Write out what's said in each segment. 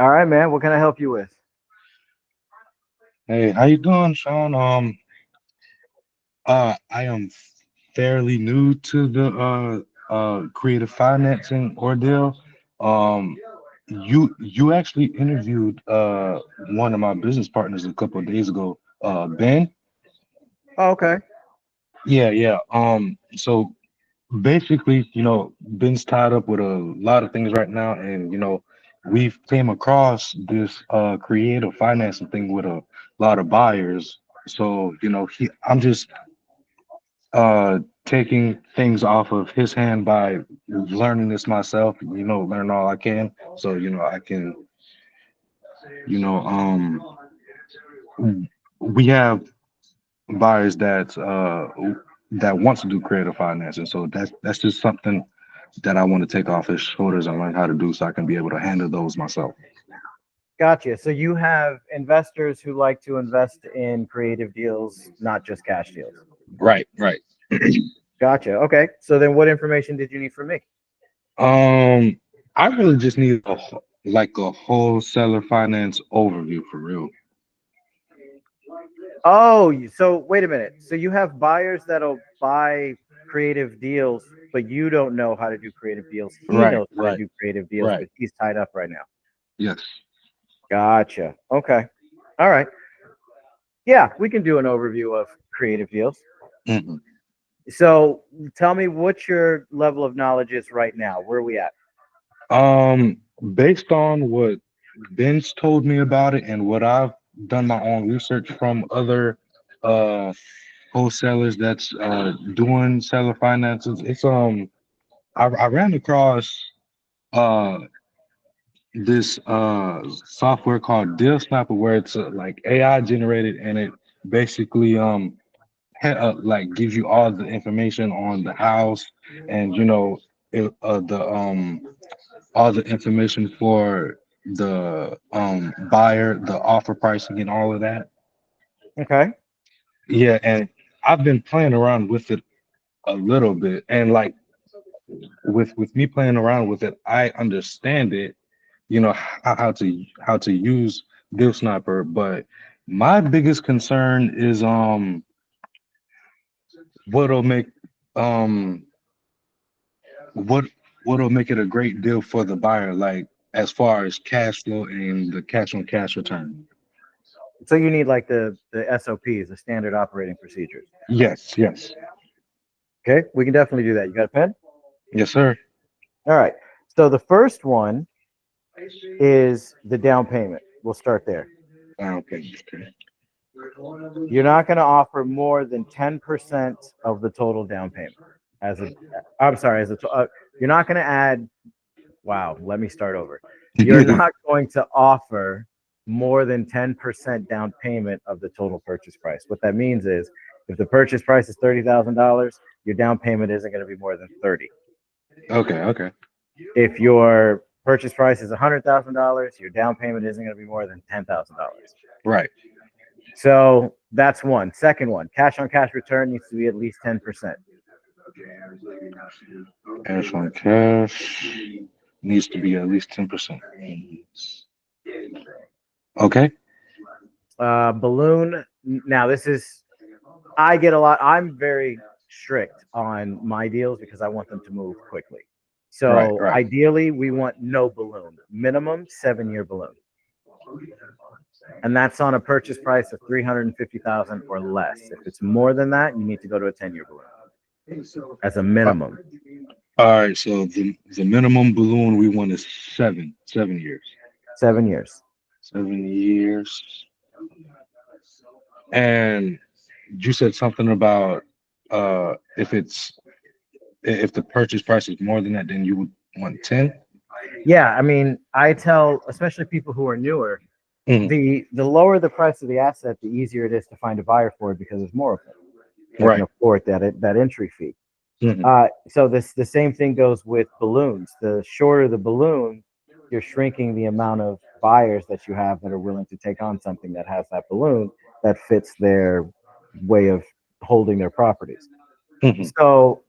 All right, man. What can I help you with? Hey, how you doing, Sean? I am fairly new to the creative financing ordeal. Um, you actually interviewed one of my business partners a couple of days ago, Ben. Oh, okay. Yeah, yeah. So basically, Ben's tied up with a lot of things right now, and we've came across this creative financing thing with a lot of buyers. So, I'm just taking things off of his hand by learning this myself, learn all I can. So, I can, you know, we have buyers that wants to do creative financing. So that's just something that I want to take off his shoulders and learn how to do so I can be able to handle those myself. Gotcha. So you have investors who like to invest in creative deals, not just cash deals. Right, right. Gotcha. Okay. So then what information did you need from me? Um, I really just need like a wholesaler finance overview for real. Oh, so wait a minute. So you have buyers that'll buy creative deals, but you don't know how to do creative deals. He Right, knows how to right, do creative deals, right. but he's tied up right now. Yes. Gotcha. Okay. All right. Yeah, we can do an overview of creative deals. Mhm. So tell me what your level of knowledge is right now. Where are we at? Um, Based on what Ben's told me about it and what I've done my own research from other uh wholesalers that's doing seller finances, I ran across uh this software called Deal Snapper where it's like AI generated and it basically like gives you all the information on the house and the all the information for the buyer, the offer pricing and all of that. Okay. Yeah, and I've been playing around with it a little bit and like with me playing around with it, I understand it, how to use Deal Sniper, but my biggest concern is what'll make um what what'll make it a great deal for the buyer, like as far as cash flow and the cash on cash return. So you need like the SOPs, the standard operating procedures. Yes, yes, Okay, we can definitely do that. You got a pen? yes, sir. All right. So the first one is the down payment. We'll start there. Okay, okay. You're not going to offer more than 10% of the total down payment as a I'm sorry, you're not going to add wow, let me start over. You're not going to offer more than 10% down payment of the total purchase price. What that means is if the purchase price is $30,000, your down payment isn't going to be more than 30. Okay, okay. If your purchase price is $100,000, your down payment isn't going to be more than $10,000. Right. So that's one. Second one, cash on cash return needs to be at least 10%. Cash on cash needs to be at least 10%. Okay. Balloon. Now, this is, I get a lot. I'm very strict on my deals because I want them to move quickly. Right, So right. ideally, we want no balloon, minimum 7-year balloon. And that's on a purchase price of 350,000 or less. If it's more than that, you need to go to a 10-year balloon as a Uh, minimum. all right, so the minimum balloon we want is 7 years. 7 years. 7 years. And you said something about if the purchase price is more than that, then you would want 10. Yeah, I mean, I tell especially people who are newer, Mhm. the lower the price of the asset, the easier it is to find a buyer for it because there's more of them that can Right. afford that entry fee. Hmm. So the same thing goes with balloons. The shorter the balloon, you're shrinking the amount of buyers that you have that are willing to take on something that has that balloon that fits their way of holding their properties. Hmm. So,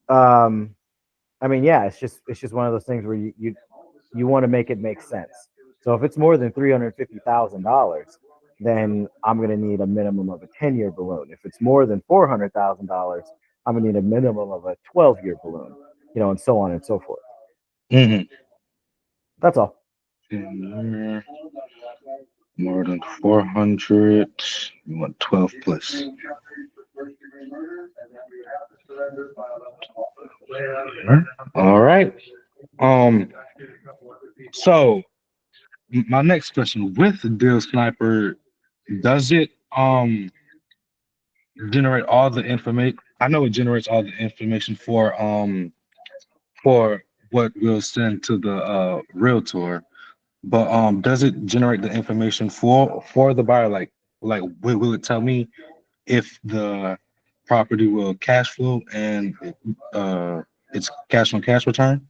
I mean, yeah, it's just one of those things where you want to make it make sense. So if it's more than $350,000, then I'm going to need a minimum of a 10-year balloon. If it's more than $400,000, I'm going to need a minimum of a 12-year balloon, and so on and so forth. Mm-hmm. That's all. More than 400. You want 12 plus. All right. So my next question with the Deal Sniper, does it generate all the information? I know it generates all the information for what we'll send to the realtor, but does it generate the information for the buyer? Like will it tell me if the property will cash flow and it's cash on cash return?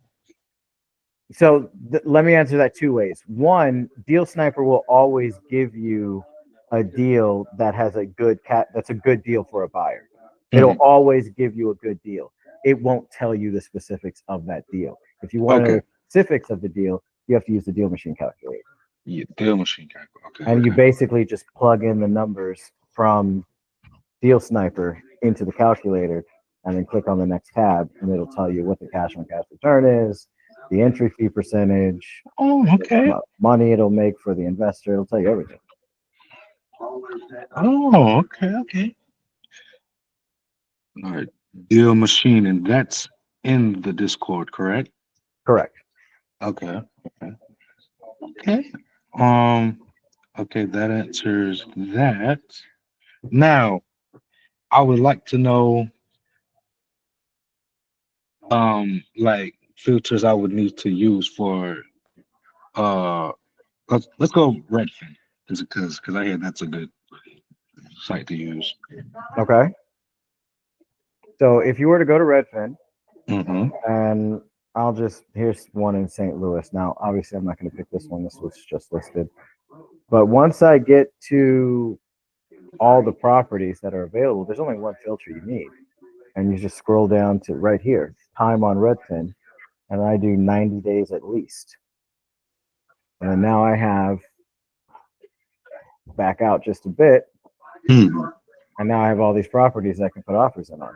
So let me answer that two ways. One, Deal Sniper will always give you a deal that has that's a good deal for a buyer. It'll always give you a good deal. It won't tell you the specifics of that deal. If you want to know Okay. the specifics of the deal, you have to use the deal machine calculator. Yeah, deal machine calculator. Okay. And you basically just plug in the numbers from Deal Sniper into the calculator and then click on the next tab, and it'll tell you what the cash on cash return is, the entry fee percentage, okay. money it'll make for the investor. It'll tell you everything. Okay. All right. Deal machine, and that's in the Discord, correct? Correct. Okay. Okay, that answers that. Now, I would like to know like filters I would need to use for let's go Redfin because I hear that's a good site to use. Okay. So if you were to go to Redfin, Mm-hmm. and here's one in St. Louis. Now, obviously, I'm not going to pick this one. This was just listed. But once I get to all the properties that are available, there's only one filter you need. And you just scroll down to right here, time on Redfin, and I do 90 days at least. And now I have back out just a bit, Mm-hmm. and now I have all these properties I can put offers in on.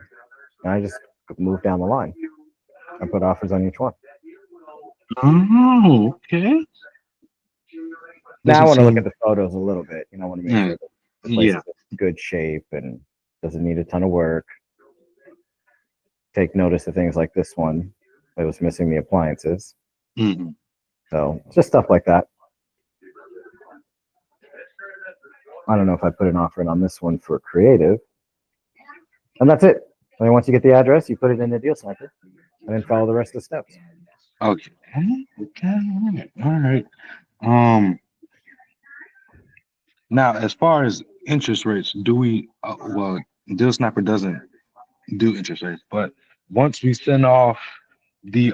And I just move down the line and put offers on each one. Oh, okay. Now I want to look at the photos a little bit. I want to make sure that the place Yeah. is in good shape and doesn't need a ton of work. Take notice of things like this one that was missing the appliances. Mm-hmm. So just stuff like that. I don't know if I put an offer in on this one for creative. And that's it. And then once you get the address, you put it in the Deal Sniper and then follow the rest of the steps. Okay. All right. Now, as far as interest rates, do we? Well, Deal Sniper doesn't do interest rates, but once we send off the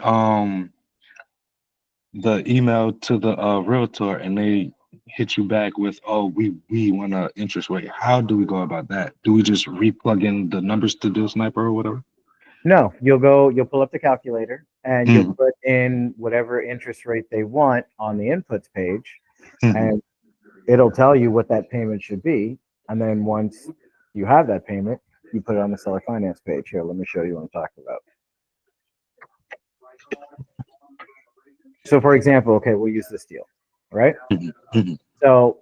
email to the realtor and they hit you back with, oh, we want an interest rate, how do we go about that? Do we just replug in the numbers to Deal Sniper or whatever? No, you'll pull up the calculator and you'll put in whatever interest rate they want on the inputs page, and it'll tell you what that payment should be. And then once you have that payment, you put it on the seller finance page. Here, let me show you what I'm talking about. So for example, okay, we'll use this deal, right? So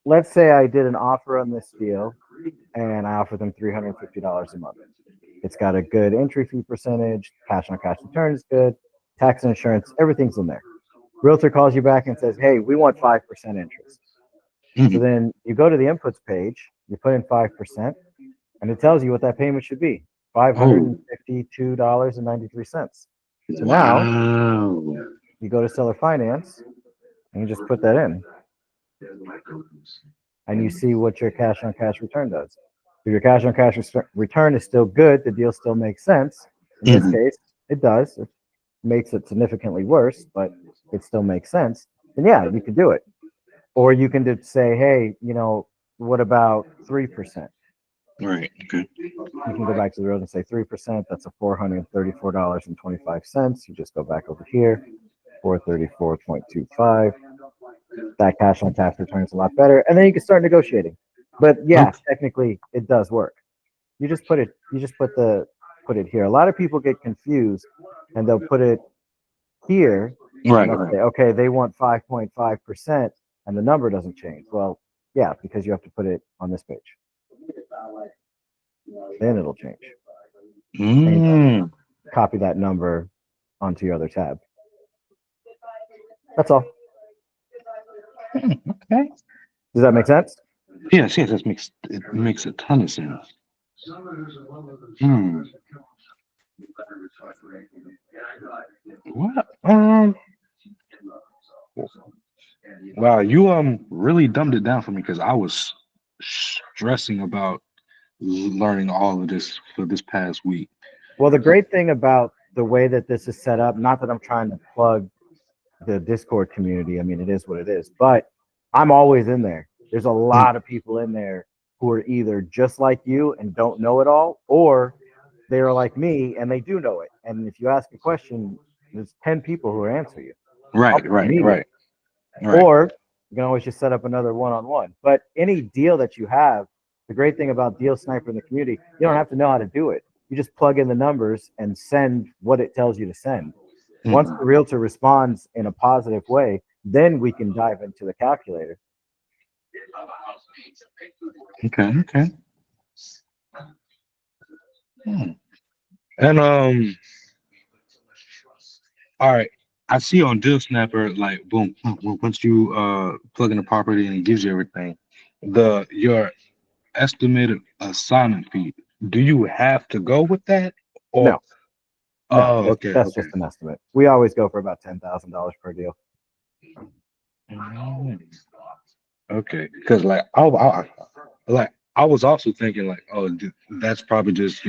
let's say I did an offer on this deal and I offered them $350 a month. It's got a good entry fee percentage, cash on cash return is good, tax and insurance, everything's in there. Realtor calls you back and says, hey, we want 5% interest. So then you go to the inputs page, you put in 5%, and it tells you what that payment should be, $552.93. So now you go to seller finance and you just put that in. And you see what your cash on cash return does. If your cash on cash return is still good, the deal still makes sense. In this case, it does. It makes it significantly worse, but it still makes sense. Then yeah, you can do it. Or you can just say, hey, what about 3%? Right. Okay. You can go back to the road and say 3%. That's a $434.25. You just go back over here, 434.25. that cash on tax return is a lot better, and then you can start negotiating. But yeah, Okay. technically it does work. You just put it here. A lot of people get confused and they'll put it here and Right, they'll right. say, okay, they want 5.5% and the number doesn't change. Well, yeah, because you have to put it on this page. Then it'll change. And Mm. copy that number onto your other tab. That's all. Okay. Does that make sense? Yes, yes, it makes a ton of sense. Hmm. What? Wow, you really dumbed it down for me because I was stressing about learning all of this for this past week. Well, the great thing about the way that this is set up, not that I'm trying to plug the Discord community. I mean, it is what it is, but I'm always in there. There's a Mm. lot of people in there who are either just like you and don't know it all, or they are like me and they do know it. And if you ask a question, there's 10 people who will answer you Right, right, immediately. right, right. Or you can always just set up another one-on-one. But any deal that you have, the great thing about Deal Sniper in the community, you don't have to know how to do it. You just plug in the numbers and send what it tells you to send. Once Mhm. the realtor responds in a positive way, then we can dive into the calculator. Okay, okay. Hmm. And all right. I see on Deal Snapper, like boom, boom, boom, once you plug in the property and it gives you everything, the your estimated assignment fee. Do you have to go with that? Or No, no, oh, okay, that's okay. just an estimate. We always go for about $10,000 per deal. Mm, okay, because like I was also thinking like, oh, that's probably just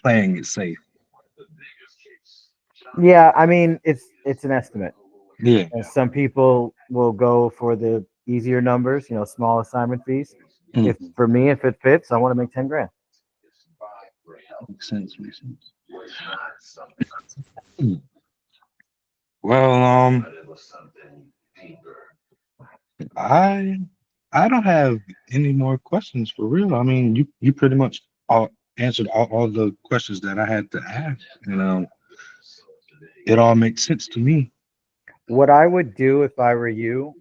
playing it safe. Yeah, I mean it's an estimate. Yeah, And some people will go for the easier numbers, small assignment fees. If mhm. for me, if it fits, I want to make 10 grand. Makes sense. Makes sense. Mm. Well, I I don't have any more questions for real. I mean, you pretty much answered all the questions that I had to ask, and it all makes sense to me. What I would do if I were you,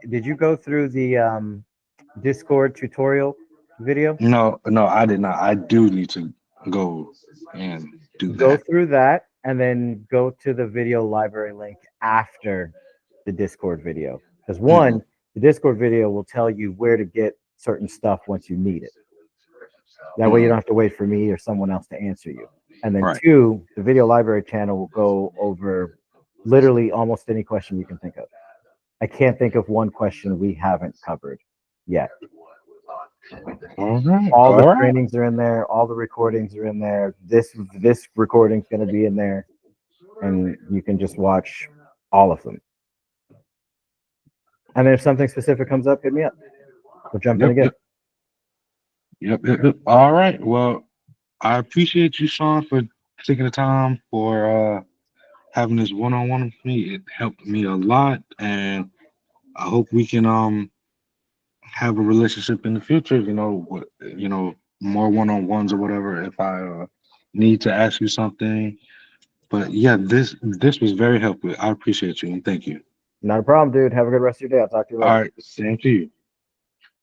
did you go through the Discord tutorial video? No, no, I did not. I do need to go and do Go that. through that and then go to the video library link after the Discord video. Because Hmm. one, the Discord video will tell you where to get certain stuff once you need it. That way you don't Hmm. have to wait for me or someone else to answer you. And then Right. two, the video library channel will go over literally almost any question you can think of. I can't think of one question we haven't covered yet. All right. All the All right. trainings are in there, all the recordings are in there. This recording's going to be in there, and you can just watch all of them. And then if something specific comes up, hit me up. We'll jump in Yep. again. Yep. Yep. Yep. Yep. All right. Well, I appreciate you, Sean, for taking the time for having this one-on-one with me. It helped me a lot, and I hope we can have a relationship in the future. More one-on-ones or whatever. If I need to ask you something, but yeah, this was very helpful. I appreciate you and thank you. Not a problem, dude. Have a good rest of your day. I'll talk to you All later. right, same to you.